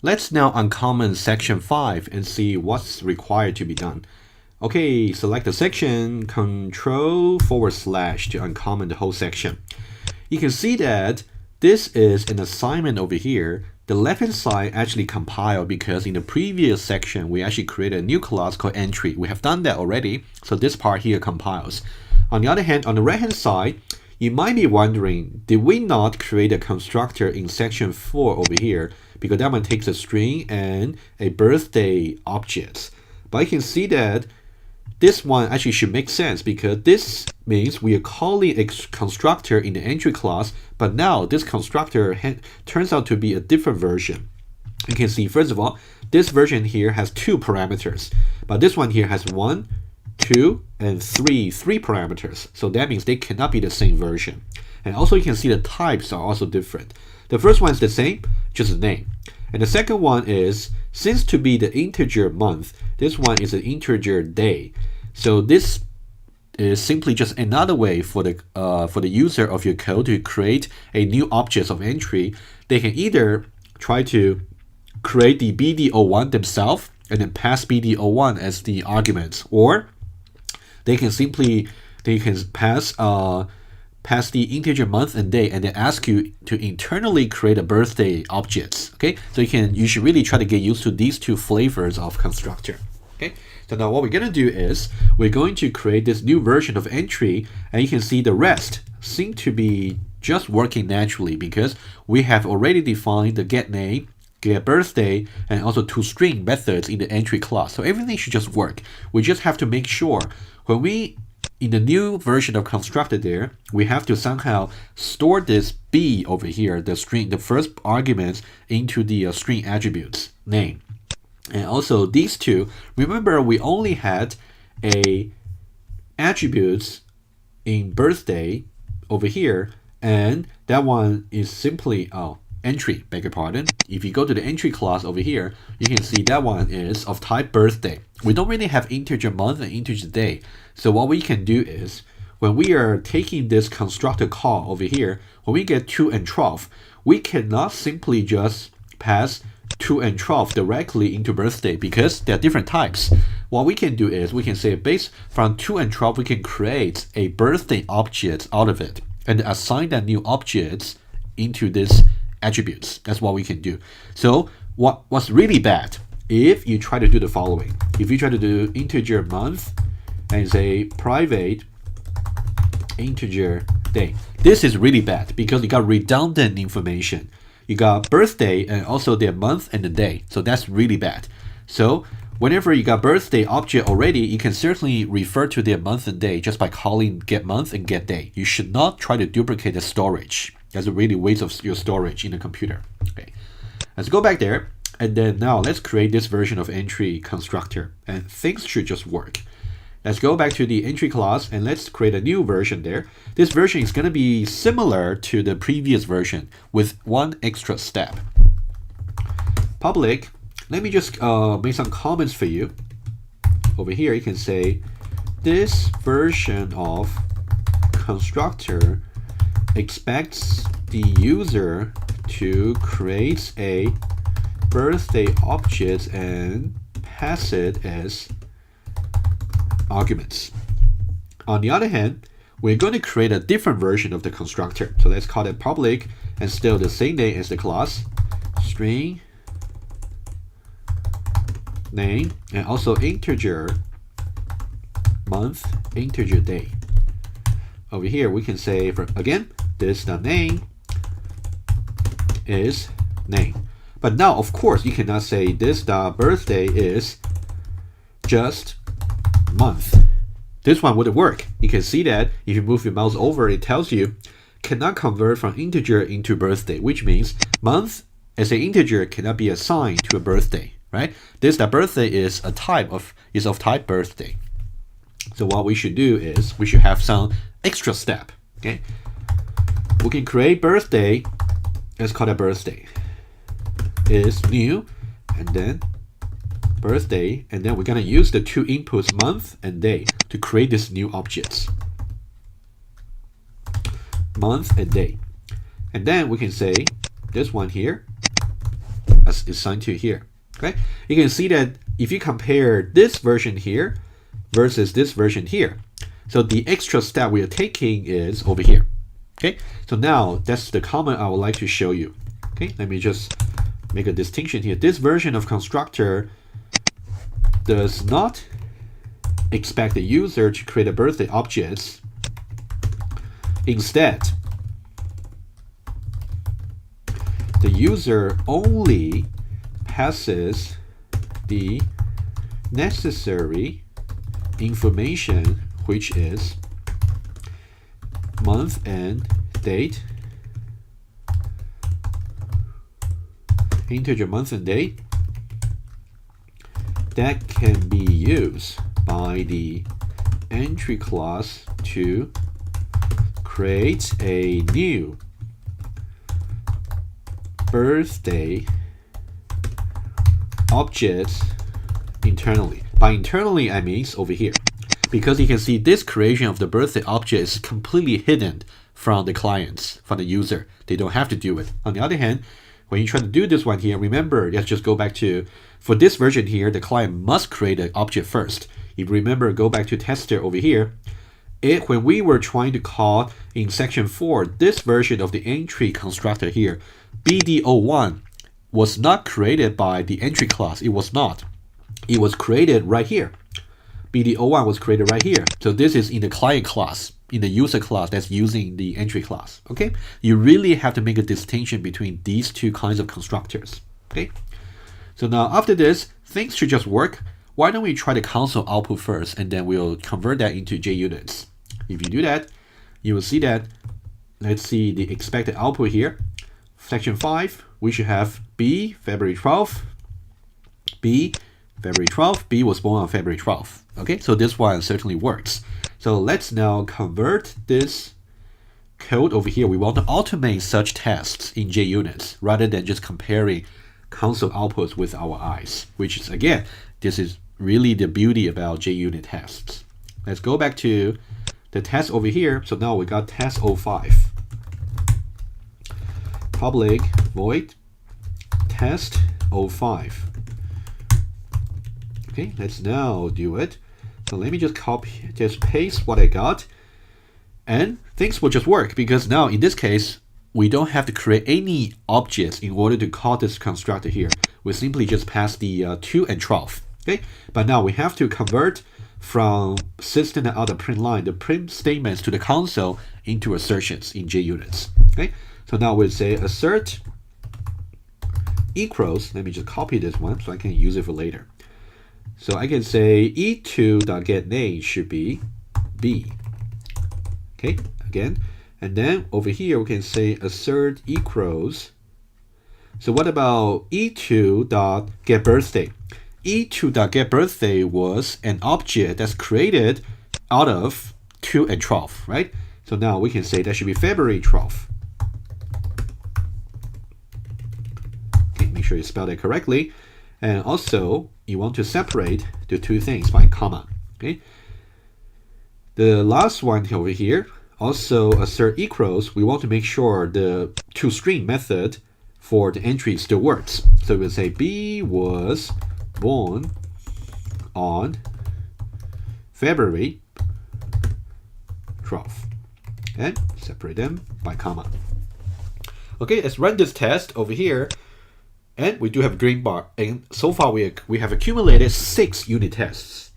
Let's now uncomment section 5 and see what's required to be done. Okay, select the section, Control / to uncomment the whole section. You can see that this is an assignment over here. The left-hand side actually compiled because in the previous section, we actually created a new class called entry. We have done that already, so this part here compiles. On the other hand, on the right-hand side, you might be wondering, did we not create a constructor in section 4 over here? Because that one takes a string and a birthday object. But I can see that this one actually should make sense because this means we are calling a constructor in the entry class, but now this constructor turns out to be a different version. You can see, first of all, this version here has 2 parameters, but this one here has 1, 2, and 3 parameters. So that means they cannot be the same version. And also you can see the types are also different. The first one is the same, just a name. And the second one is, since to be the integer month, this one is an integer day. So this is simply just another way for the user of your code to create a new object of entry. They can either try to create the BD01 themselves and then pass BD01 as the argument, or they can pass the integer month and day and then ask you to internally create a birthday object. Okay, so you should really try to get used to these 2 flavors of constructor. Okay, so now what we're going to do is we're going to create this new version of entry, and you can see the rest seem to be just working naturally because we have already defined the get name, get birthday, and also 2 string methods in the entry class. So everything should just work. We just have to make sure when we in the new version of constructor there, we have to somehow store this b over here, the string, the first argument, into the string attributes name. And also these 2, remember we only had a attributes in birthday over here, and that one is simply entry, beg your pardon. If you go to the entry class over here, you can see that one is of type birthday. We don't really have integer month and integer day. So what we can do is, when we are taking this constructor call over here, when we get 2 and 12, we cannot simply just pass 2 and 12 directly into birthday because they are different types. What we can do is, we can say based from 2 and 12, we can create a birthday object out of it and assign that new object into this attributes. That's what we can do. So what's really bad if you try to do the following. If you try to do integer month and say private integer day, this is really bad because you got redundant information. You got birthday and also their month and the day. So that's really bad. So whenever you got birthday object already, you can certainly refer to their month and day just by calling get month and get day. You should not try to duplicate the storage. That's a really waste of your storage in the computer. Okay, let's go back there, and then now let's create this version of entry constructor, and things should just work. Let's go back to the entry class and let's create a new version there. This version is going to be similar to the previous version with one extra step. Public, let me just make some comments for you. Over here you can say this version of constructor expects the user to create a birthday object and pass it as arguments. On the other hand, we're going to create a different version of the constructor. So let's call it public and still the same name as the class, string name, and also integer month, integer day. Over here we can say, again, this the name is name. But now, of course, you cannot say this the birthday is just month. This one wouldn't work. You can see that if you move your mouse over, it tells you cannot convert from integer into birthday, which means month as an integer cannot be assigned to a birthday, right? This the birthday is of type birthday. So what we should do is we should have some extra step. Okay, we can create birthday. Let's call it birthday is new, and then birthday, and then we're gonna use the 2 inputs month and day to create this new objects. Month and day, and then we can say this one here class is assigned to here. Okay, you can see that if you compare this version here versus this version here, so the extra step we are taking is over here. Okay, so now that's the comment I would like to show you. Okay, let me just make a distinction here. This version of constructor does not expect the user to create a birthday objects. Instead, the user only passes the necessary information, which is month and date, integer month and date, that can be used by the entry class to create a new birthday object internally. By internally, I mean over here, because you can see this creation of the birthday object is completely hidden from the clients, from the user. They don't have to do it. On the other hand, when you try to do this one here, remember, let's just go back to, for this version here, the client must create an object first. If you remember, go back to tester over here. When we were trying to call in section 4, this version of the entry constructor here, BD01 was not created by the entry class. It was not. It was created right here. BD01 was created right here. So this is in the client class, in the user class that's using the entry class. Okay, you really have to make a distinction between these two kinds of constructors. Okay, so now after this, things should just work. Why don't we try the console output first, and then we'll convert that into JUnits. If you do that, you will see that, let's see the expected output here. Section 5, we should have B, February 12th, B, February 12th, B was born on February 12th. Okay, so this one certainly works. So let's now convert this code over here. We want to automate such tests in JUnits rather than just comparing console outputs with our eyes, which is, again, this is really the beauty about JUnit tests. Let's go back to the test over here. So now we got test 05. Public void test 05. Okay, let's now do it. So let me just just paste what I got, and things will just work, because now in this case, we don't have to create any objects in order to call this constructor here. We simply just pass the 2 and 12. Okay, but now we have to convert from system and out of print line, the print statements to the console into assertions in JUnits. Okay, so now we'll say assert equals, let me just copy this one so I can use it for later. So I can say e2.getName should be B. Okay, again, and then over here we can say assert equals. So what about e2.getBirthday? e2.getBirthday was an object that's created out of 2 and 12, right? So now we can say that should be February 12th. Okay, make sure you spell that correctly. And also, you want to separate the two things by comma. Okay. The last one over here, also assert equals. We want to make sure the toString method for the entry still works. So we'll say B was born on February 12th, and separate them by comma. Okay, let's run this test over here. And we do have a green bar, and so far we have accumulated 6 unit tests.